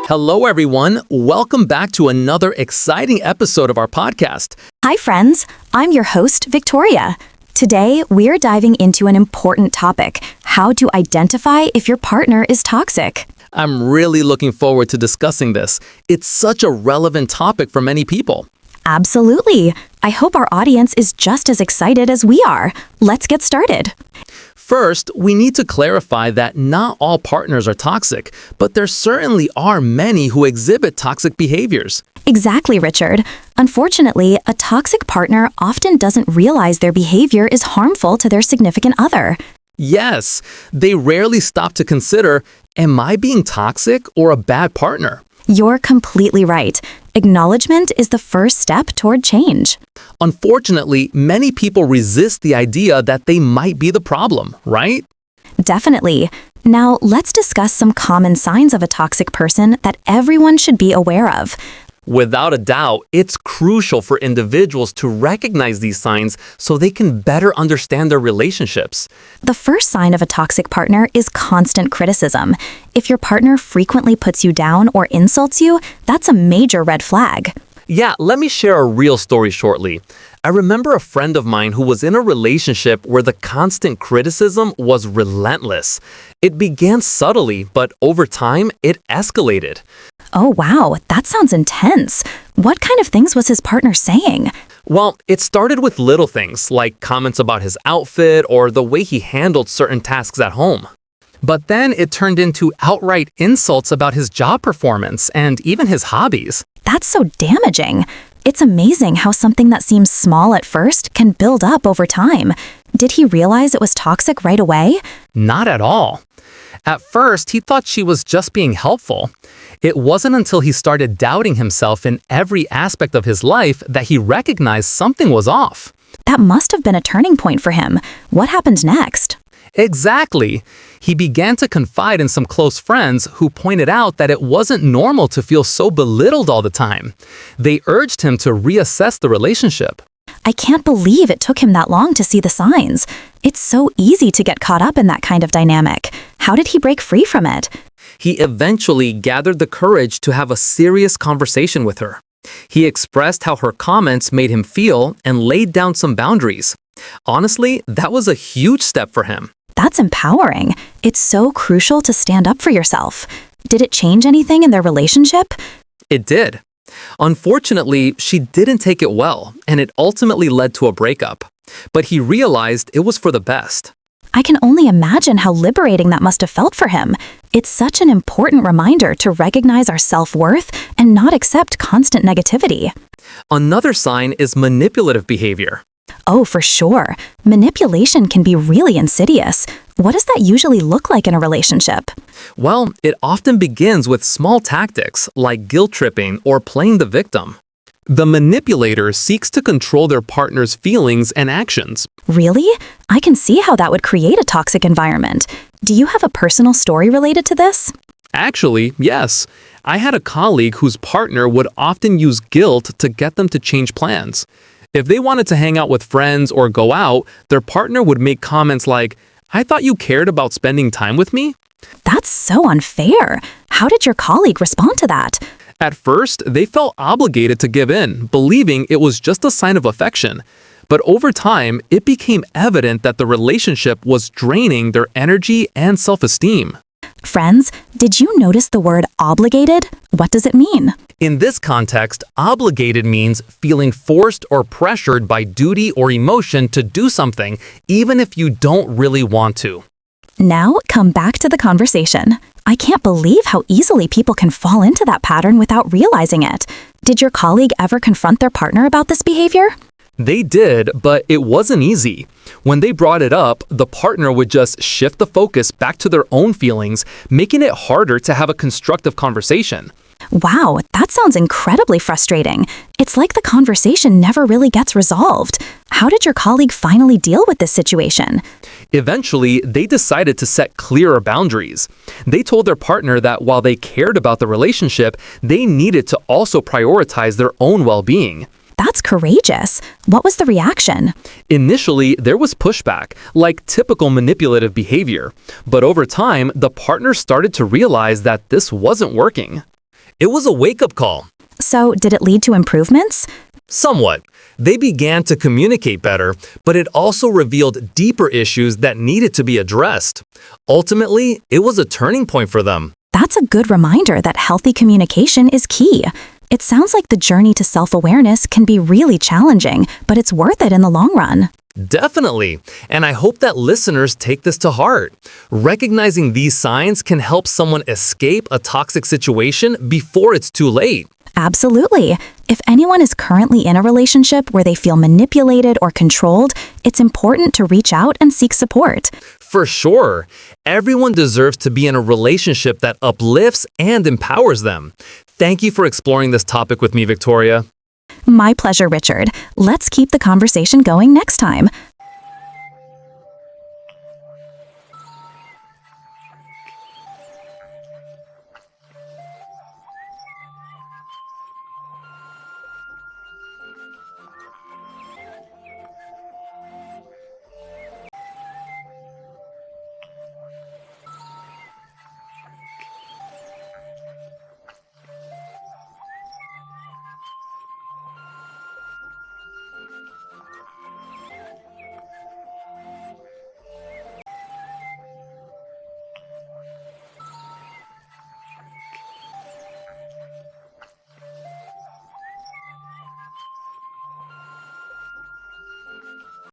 Hello, everyone. Welcome back to another exciting episode of our podcast. Hi, friends. I'm your host, Victoria. Today, we're diving into an important topic, how to identify if your partner is toxic. I'm really looking forward to discussing this. It's such a relevant topic for many people. Absolutely. I hope our audience is just as excited as we are. Let's get started. First, we need to clarify that not all partners are toxic, but there certainly are many who exhibit toxic behaviors. Exactly, Richard. Unfortunately, a toxic partner often doesn't realize their behavior is harmful to their significant other. Yes, they rarely stop to consider, am I being toxic or a bad partner? You're completely right. Acknowledgement is the first step toward change. Unfortunately, many people resist the idea that they might be the problem, right? Definitely. Now, let's discuss some common signs of a toxic person that everyone should be aware of. Without a doubt, it's crucial for individuals to recognize these signs so they can better understand their relationships. The first sign of a toxic partner is constant criticism. If your partner frequently puts you down or insults you, that's a major red flag. Yeah, let me share a real story shortly. I remember a friend of mine who was in a relationship where the constant criticism was relentless. It began subtly, but over time, it escalated. Oh, wow, that sounds intense. What kind of things was his partner saying? Well, it started with little things, like comments about his outfit or the way he handled certain tasks at home. But then it turned into outright insults about his job performance and even his hobbies. That's so damaging. It's amazing how something that seems small at first can build up over time. Did he realize it was toxic right away? Not at all. At first, he thought she was just being helpful. It wasn't until he started doubting himself in every aspect of his life that he recognized something was off. That must have been a turning point for him. What happened next? Exactly. He began to confide in some close friends who pointed out that it wasn't normal to feel so belittled all the time. They urged him to reassess the relationship. I can't believe it took him that long to see the signs. It's so easy to get caught up in that kind of dynamic. How did he break free from it? He eventually gathered the courage to have a serious conversation with her. He expressed how her comments made him feel and laid down some boundaries. Honestly, that was a huge step for him. That's empowering. It's so crucial to stand up for yourself. Did it change anything in their relationship? It did. Unfortunately, she didn't take it well, and it ultimately led to a breakup. But he realized it was for the best. I can only imagine how liberating that must have felt for him. It's such an important reminder to recognize our self-worth and not accept constant negativity. Another sign is manipulative behavior. Oh, for sure. Manipulation can be really insidious. What does that usually look like in a relationship? Well, it often begins with small tactics like guilt tripping or playing the victim. The manipulator seeks to control their partner's feelings and actions. Really? I can see how that would create a toxic environment. Do you have a personal story related to this? Actually, yes. I had a colleague whose partner would often use guilt to get them to change plans. If they wanted to hang out with friends or go out, their partner would make comments like, "I thought you cared about spending time with me?" That's so unfair. How did your colleague respond to that? At first, they felt obligated to give in, believing it was just a sign of affection. But over time, it became evident that the relationship was draining their energy and self-esteem. Friends, did you notice the word obligated? What does it mean? In this context, obligated means feeling forced or pressured by duty or emotion to do something, even if you don't really want to. Now, come back to the conversation. I can't believe how easily people can fall into that pattern without realizing it. Did your colleague ever confront their partner about this behavior? They did, but it wasn't easy. When they brought it up, the partner would just shift the focus back to their own feelings, making it harder to have a constructive conversation. Wow, that sounds incredibly frustrating. It's like the conversation never really gets resolved. How did your colleague finally deal with this situation? Eventually, they decided to set clearer boundaries. They told their partner that while they cared about the relationship, they needed to also prioritize their own well-being. That's courageous. What was the reaction? Initially, there was pushback, like typical manipulative behavior. But over time, the partner started to realize that this wasn't working. It was a wake-up call. So, did it lead to improvements? Somewhat. They began to communicate better, but it also revealed deeper issues that needed to be addressed. Ultimately, it was a turning point for them. That's a good reminder that healthy communication is key. It sounds like the journey to self-awareness can be really challenging, but it's worth it in the long run. Definitely. And I hope that listeners take this to heart. Recognizing these signs can help someone escape a toxic situation before it's too late. Absolutely. If anyone is currently in a relationship where they feel manipulated or controlled, it's important to reach out and seek support. For sure. Everyone deserves to be in a relationship that uplifts and empowers them. Thank you for exploring this topic with me, Victoria. My pleasure, Richard. Let's keep the conversation going next time.